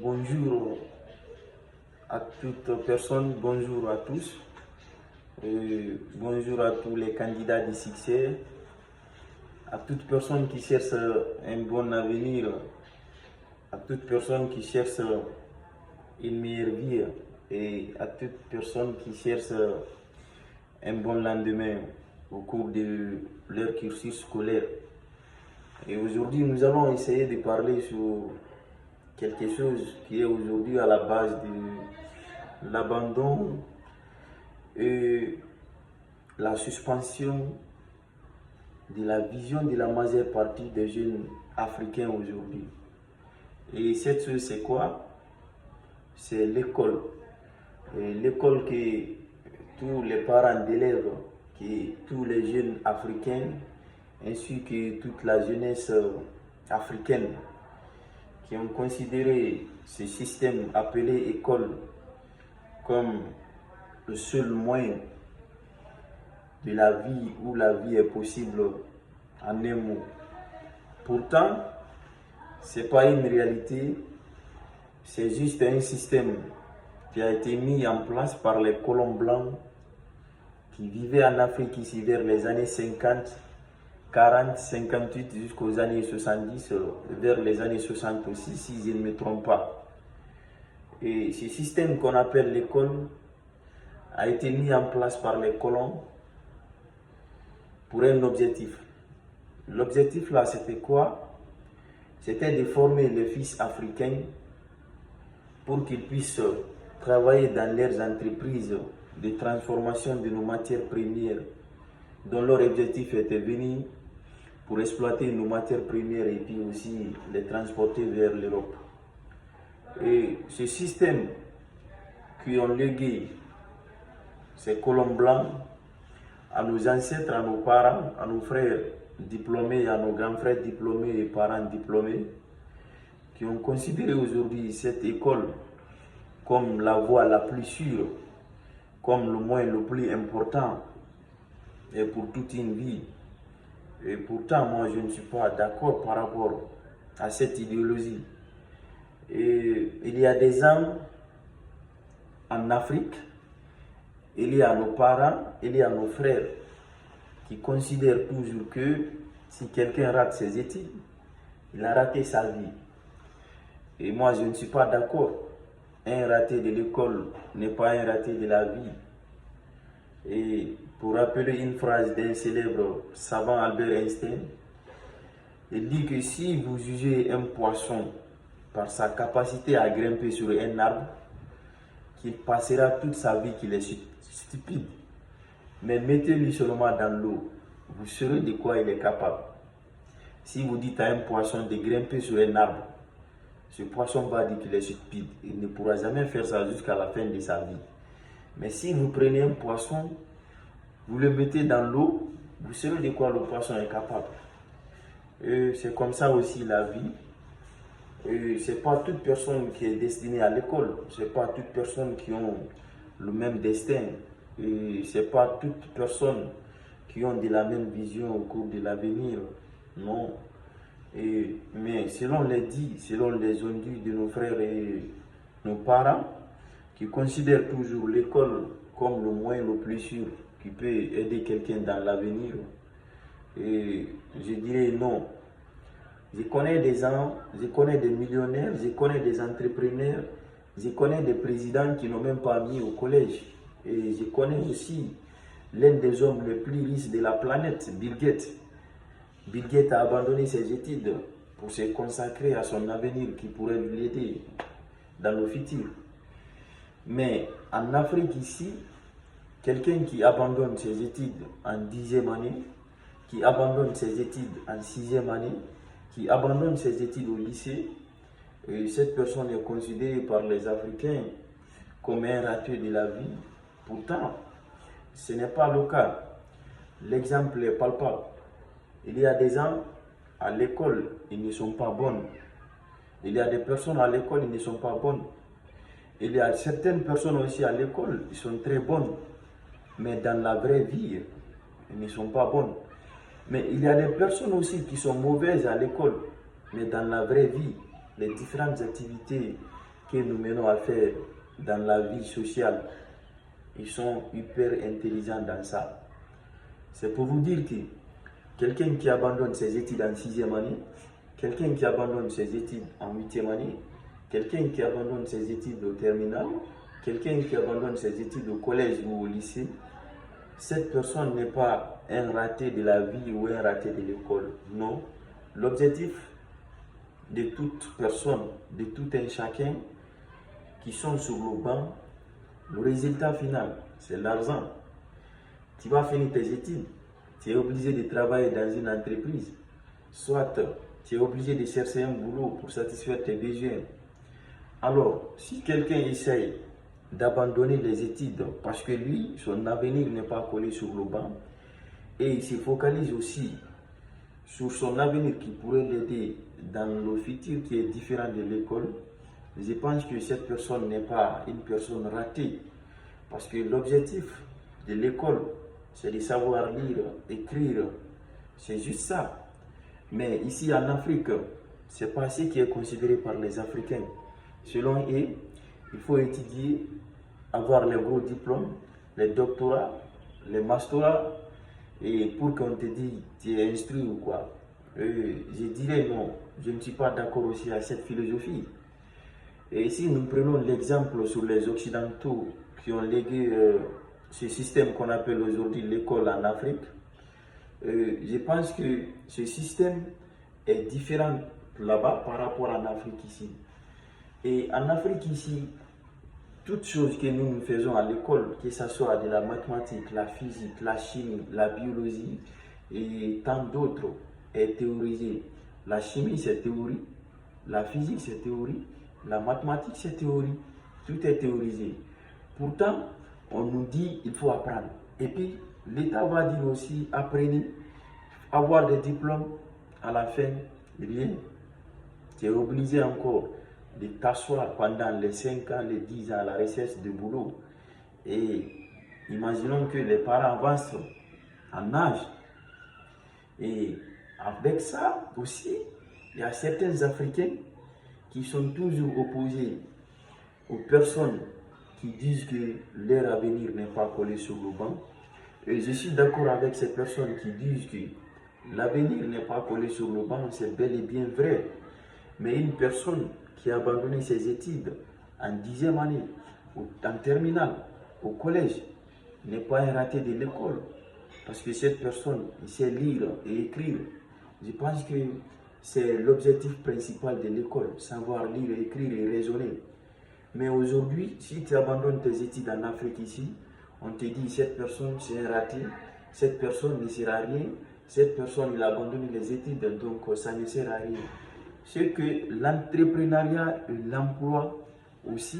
Bonjour à toute personne, bonjour à tous, bonjour à tous les candidats du succès, à toute personne qui cherche un bon avenir, à toute personne qui cherche une meilleure vie et à toute personne qui cherche un bon lendemain au cours de leur cursus scolaire. Et aujourd'hui, nous allons essayer de parler sur quelque chose qui est aujourd'hui à la base de l'abandon et la suspension de la vision de la majeure partie des jeunes africains aujourd'hui. Et cette chose, c'est quoi? C'est l'école. L'école que tous les parents d'élèves, que tous les jeunes africains, ainsi que toute la jeunesse africaine, qui ont considéré ce système appelé école comme le seul moyen de la vie où la vie est possible en un mot. Pourtant, ce n'est pas une réalité, c'est juste un système qui a été mis en place par les colons blancs qui vivaient en Afrique ici vers les années 50, 40, 58 jusqu'aux années 70, vers les années 60 aussi, si je ne me trompe pas. Et ce système qu'on appelle l'école a été mis en place par les colons pour un objectif. L'objectif là, c'était quoi? C'était de former les fils africains pour qu'ils puissent travailler dans leurs entreprises de transformation de nos matières premières, dont leur objectif était venu pour exploiter nos matières premières et puis aussi les transporter vers l'Europe. Et ce système qui ont légué ces colons blancs à nos ancêtres, à nos parents, à nos frères diplômés, à nos grands frères diplômés et parents diplômés, qui ont considéré aujourd'hui cette école comme la voie la plus sûre, comme le moyen le plus important et pour toute une vie. Et pourtant, moi, je ne suis pas d'accord par rapport à cette idéologie. Et il y a des gens en Afrique, il y a nos parents, il y a nos frères qui considèrent toujours que si quelqu'un rate ses études, il a raté sa vie. Et moi, je ne suis pas d'accord. Un raté de l'école n'est pas un raté de la vie. Et pour rappeler une phrase d'un célèbre savant Albert Einstein, il dit que si vous jugez un poisson par sa capacité à grimper sur un arbre, qu'il passera toute sa vie qu'il est stupide. Mais mettez-lui seulement dans l'eau, vous saurez de quoi il est capable. Si vous dites à un poisson de grimper sur un arbre, ce poisson va dire qu'il est stupide. Il ne pourra jamais faire ça jusqu'à la fin de sa vie. Mais si vous prenez un poisson, vous le mettez dans l'eau, vous saurez de quoi le poisson est capable. C'est comme ça aussi la vie. Ce n'est pas toute personne qui est destinée à l'école. Ce n'est pas toute personne qui ont le même destin. Ce n'est pas toutes personnes qui ont de la même vision au cours de l'avenir. Non. Mais selon les dits, selon les ondits de nos frères et nos parents, qui considèrent toujours l'école comme le moyen le plus sûr qui peut aider quelqu'un dans l'avenir, et je dirais non. Je connais des gens, je connais des millionnaires, je connais des entrepreneurs, je connais des présidents qui n'ont même pas mis au collège. Et je connais aussi l'un des hommes les plus riches de la planète, Bill Gates. Bill Gates a abandonné ses études pour se consacrer à son avenir qui pourrait l'aider dans le futur. Mais en Afrique ici, quelqu'un qui abandonne ses études en 10e année, qui abandonne ses études en 6e année, qui abandonne ses études au lycée, et cette personne est considérée par les Africains comme un raté de la vie. Pourtant, ce n'est pas le cas. L'exemple est palpable. Il y a des gens à l'école, ils ne sont pas bonnes. Il y a des personnes à l'école, ils ne sont pas bonnes. Il y a certaines personnes aussi à l'école, ils sont très bonnes. Mais dans la vraie vie, ils ne sont pas bonnes. Mais il y a des personnes aussi qui sont mauvaises à l'école, mais dans la vraie vie, les différentes activités que nous menons à faire dans la vie sociale. Ils sont hyper intelligents dans ça. C'est pour vous dire que quelqu'un qui abandonne ses études en 6e année, quelqu'un qui abandonne ses études en 8e année, quelqu'un qui abandonne ses études au terminal, quelqu'un qui abandonne ses études au collège ou au lycée, cette personne n'est pas un raté de la vie ou un raté de l'école. Non. L'objectif de toute personne, de tout un chacun qui sont sur le banc, le résultat final, c'est l'argent. Tu vas finir tes études, tu es obligé de travailler dans une entreprise, soit tu es obligé de chercher un boulot pour satisfaire tes besoins. Alors, si quelqu'un essaye d'abandonner les études parce que lui, son avenir n'est pas collé sur le banc, et il se focalise aussi sur son avenir qui pourrait l'aider dans le futur qui est différent de l'école, je pense que cette personne n'est pas une personne ratée. Parce que l'objectif de l'école, c'est de savoir lire, écrire. C'est juste ça. Mais ici en Afrique, ce n'est pas ce qui est considéré par les Africains. Selon eux, il faut étudier, avoir les gros diplômes, les doctorats, les masters, et pour qu'on te dise tu es instruit ou quoi. Je dirais non, je ne suis pas d'accord aussi à cette philosophie. Et si nous prenons l'exemple sur les Occidentaux qui ont légué ce système qu'on appelle aujourd'hui l'école en Afrique, je pense que ce système est différent là-bas par rapport en Afrique ici. Et en Afrique ici, toutes choses que nous faisons à l'école, que ce soit de la mathématique, la physique, la chimie, la biologie et tant d'autres, est théorisé. La chimie, c'est théorie. La physique, c'est théorie. La mathématique, c'est théorie. Tout est théorisé. Pourtant, on nous dit qu'il faut apprendre. Et puis, l'État va dire aussi, apprenez, avoir des diplômes, à la fin, rien. Tu es obligé encore de t'asseoir pendant les 5 ans, les 10 ans à la recherche de boulot. Et imaginons que les parents avancent en âge. Et avec ça aussi, il y a certains Africains qui sont toujours opposés aux personnes qui disent que leur avenir n'est pas collé sur le banc. Et je suis d'accord avec ces personnes qui disent que l'avenir n'est pas collé sur le banc, c'est bel et bien vrai. Mais une personne qui a abandonné ses études en 10e année, en terminale, au collège, n'est pas un raté de l'école. Parce que cette personne sait lire et écrire. Je pense que c'est l'objectif principal de l'école, savoir lire, écrire et raisonner. Mais aujourd'hui, si tu abandonnes tes études en Afrique ici, on te dit cette personne c'est un raté, cette personne ne sert à rien, cette personne il a abandonné les études, donc ça ne sert à rien. C'est que l'entrepreneuriat et l'emploi aussi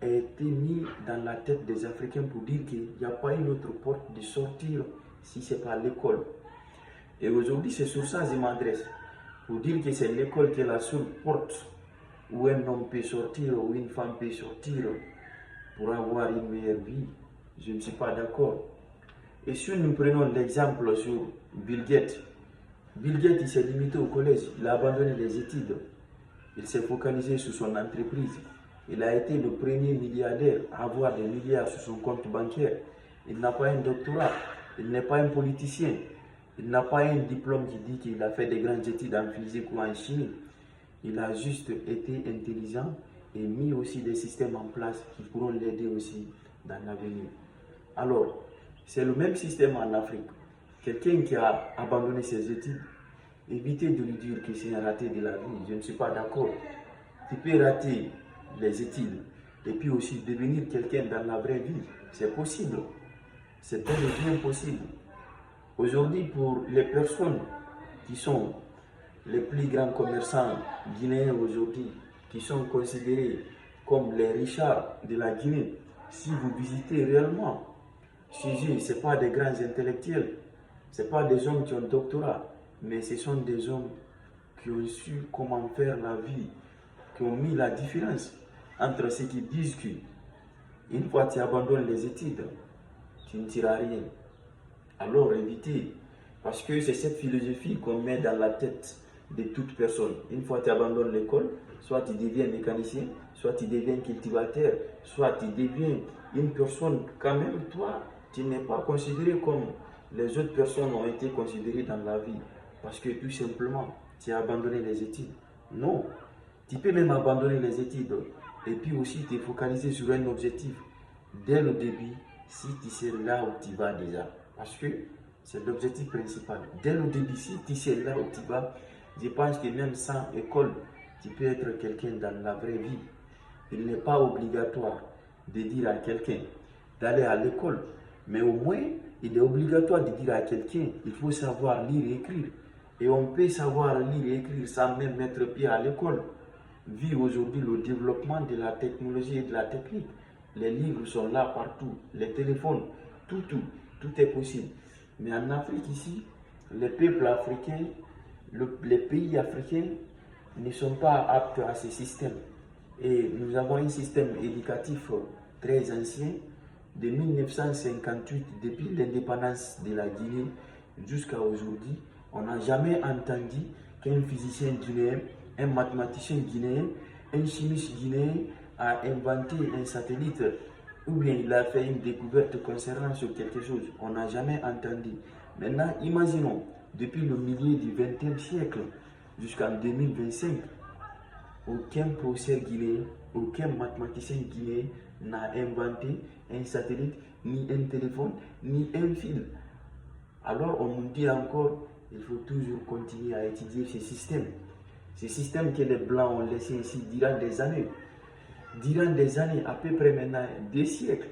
a été mis dans la tête des Africains pour dire qu'il n'y a pas une autre porte de sortir si ce n'est pas l'école. Et aujourd'hui, c'est sur ça que je m'adresse. Pour dire que c'est l'école qui est la seule porte où un homme peut sortir ou une femme peut sortir pour avoir une meilleure vie. Je ne suis pas d'accord. Et si nous prenons l'exemple sur Bill Gates, Bill Gates il s'est limité au collège, il a abandonné les études, il s'est focalisé sur son entreprise. Il a été le premier milliardaire à avoir des milliards sur son compte bancaire. Il n'a pas un doctorat, il n'est pas un politicien, il n'a pas un diplôme qui dit qu'il a fait des grandes études en physique ou en chimie. Il a juste été intelligent et mis aussi des systèmes en place qui pourront l'aider aussi dans l'avenir. Alors, c'est le même système en Afrique. Quelqu'un qui a abandonné ses études, évitez de lui dire que c'est un raté de la vie. Je ne suis pas d'accord. Tu peux rater les études et puis aussi devenir quelqu'un dans la vraie vie. C'est possible. C'est bel et bien possible. Aujourd'hui, pour les personnes qui sont les plus grands commerçants guinéens aujourd'hui, qui sont considérés comme les Richards de la Guinée, si vous visitez réellement, ce n'est pas des grands intellectuels, ce n'est pas des hommes qui ont un doctorat, mais ce sont des hommes qui ont su comment faire la vie, qui ont mis la différence entre ceux qui disent qu'une fois que tu abandonnes les études, tu ne tireras rien. Alors évitez, parce que c'est cette philosophie qu'on met dans la tête de toute personne. Une fois que tu abandonnes l'école, soit tu deviens mécanicien, soit tu deviens cultivateur, soit tu deviens une personne, quand même, toi, tu n'es pas considéré comme les autres personnes ont été considérées dans la vie. Parce que tout simplement, tu as abandonné les études. Non, tu peux même abandonner les études et puis aussi te focaliser sur un objectif. Dès le début, si tu sais là où tu vas déjà, parce que c'est l'objectif principal. Dès le début, si tu sais là où tu vas, je pense que même sans école, tu peux être quelqu'un dans la vraie vie. Il n'est pas obligatoire de dire à quelqu'un d'aller à l'école, mais au moins, il est obligatoire de dire à quelqu'un il faut savoir lire et écrire. Et on peut savoir lire et écrire sans même mettre pied à l'école. Vu aujourd'hui le développement de la technologie et de la technique, les livres sont là partout, les téléphones, tout est possible. Mais en Afrique ici, les peuples africains, les pays africains ne sont pas aptes à ce système. Et nous avons un système éducatif très ancien, de 1958, depuis l'indépendance de la Guinée jusqu'à aujourd'hui. On n'a jamais entendu qu'un physicien guinéen, un mathématicien guinéen, un chimiste guinéen a inventé un satellite ou bien il a fait une découverte concernant sur quelque chose. On n'a jamais entendu. Maintenant, imaginons, depuis le milieu du XXe siècle jusqu'en 2025, aucun professeur guinéen, aucun mathématicien guinéen n'a inventé un satellite, ni un téléphone, ni un fil. Alors on nous dit encore, il faut toujours continuer à étudier ce système. Ce système que les Blancs ont laissé ici durant des années. Durant des années, à peu près maintenant 2 siècles.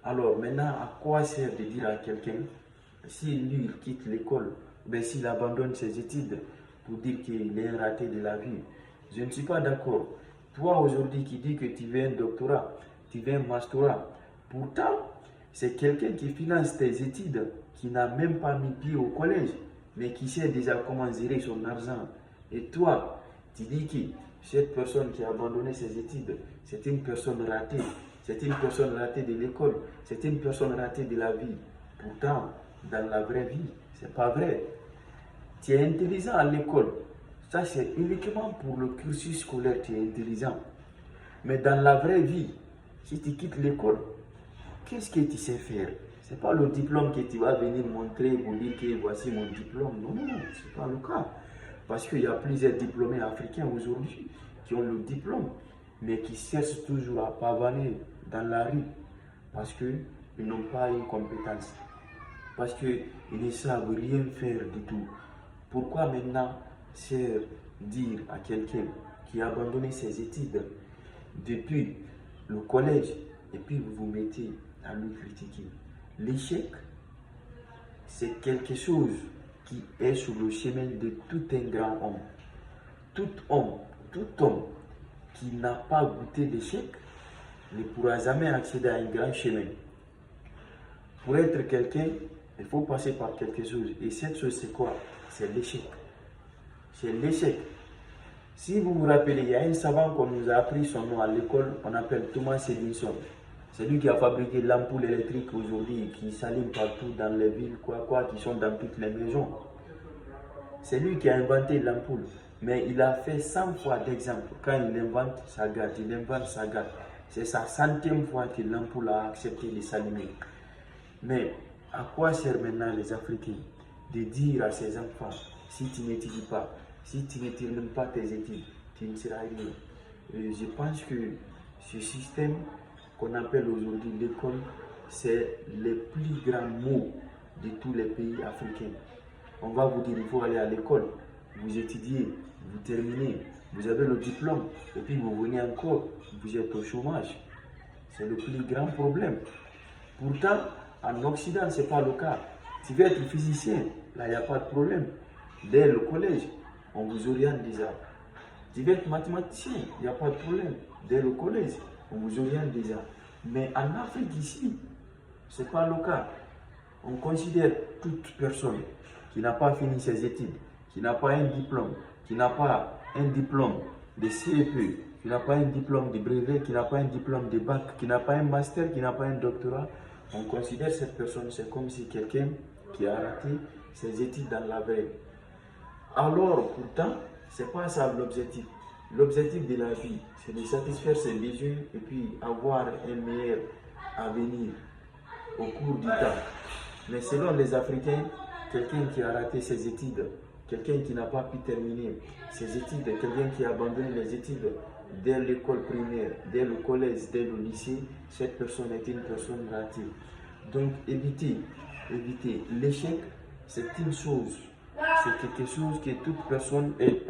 Alors maintenant, à quoi sert de dire à quelqu'un, si lui il quitte l'école, ben, s'il abandonne ses études pour dire qu'il est un raté de la vie? Je ne suis pas d'accord. Toi aujourd'hui qui dis que tu veux un doctorat, tu veux un masterat, pourtant c'est quelqu'un qui finance tes études, qui n'a même pas mis pied au collège, mais qui sait déjà comment gérer son argent. Et toi, tu dis que cette personne qui a abandonné ses études, c'est une personne ratée. C'est une personne ratée de l'école. C'est une personne ratée de la vie. Pourtant, dans la vraie vie, c'est pas vrai. Tu es intelligent à l'école. Ça, c'est uniquement pour le cursus scolaire, tu es intelligent. Mais dans la vraie vie, si tu quittes l'école, qu'est-ce que tu sais faire? Ce n'est pas le diplôme que tu vas venir montrer pour dire que voici mon diplôme. Non, ce n'est pas le cas. Parce qu'il y a plusieurs diplômés africains aujourd'hui qui ont le diplôme, mais qui cherchent toujours à pavaner dans la rue parce qu'ils n'ont pas une compétence. Parce qu'ils ne savent rien faire du tout. Pourquoi maintenant dire à quelqu'un qui a abandonné ses études depuis le collège et puis vous vous mettez à le critiquer? L'échec, c'est quelque chose qui est sur le chemin de tout un grand homme. Tout homme qui n'a pas goûté l'échec ne pourra jamais accéder à un grand chemin. Pour être quelqu'un, il faut passer par quelque chose. Et cette chose, c'est quoi? C'est l'échec. C'est l'échec. Si vous vous rappelez, il y a un savant qu'on nous a appris son nom à l'école, on appelle Thomas Edison. C'est lui qui a fabriqué l'ampoule électrique aujourd'hui, qui s'allume partout dans les villes, qui sont dans toutes les maisons. C'est lui qui a inventé l'ampoule. Mais il a fait 100 fois d'exemple. Quand il invente, ça gâte. Il invente, ça gâte. C'est sa 100e fois que l'ampoule a accepté de s'allumer. Mais à quoi sert maintenant les Africains de dire à ces enfants, si tu n'étudies pas, si tu ne termines pas tes études, tu ne seras rien. Je pense que ce système qu'on appelle aujourd'hui l'école, c'est le plus grand mot de tous les pays africains. On va vous dire, il faut aller à l'école, vous étudiez, vous terminez, vous avez le diplôme, et puis vous venez encore, vous êtes au chômage. C'est le plus grand problème. Pourtant, en Occident, ce n'est pas le cas. Tu veux être physicien, là, il n'y a pas de problème. Dès le collège, on vous oriente déjà. Tu veux être mathématicien, il n'y a pas de problème. Dès le collège, on vous oriente déjà. Mais en Afrique ici, ce n'est pas le cas. On considère toute personne qui n'a pas fini ses études, qui n'a pas un diplôme, qui n'a pas un diplôme de CEP, qui n'a pas un diplôme de brevet, qui n'a pas un diplôme de bac, qui n'a pas un master, qui n'a pas un doctorat, on considère cette personne, c'est comme si quelqu'un qui a raté ses études dans la vraie. Alors, pourtant, ce n'est pas ça l'objectif. L'objectif de la vie, c'est de satisfaire ses besoins et puis avoir un meilleur avenir au cours du temps. Mais selon les Africains, quelqu'un qui a raté ses études, quelqu'un qui n'a pas pu terminer ses études, quelqu'un qui a abandonné les études dès l'école primaire, dès le collège, dès le lycée, cette personne est une personne ratée. Donc évitez. L'échec, c'est une chose, c'est quelque chose que toute personne est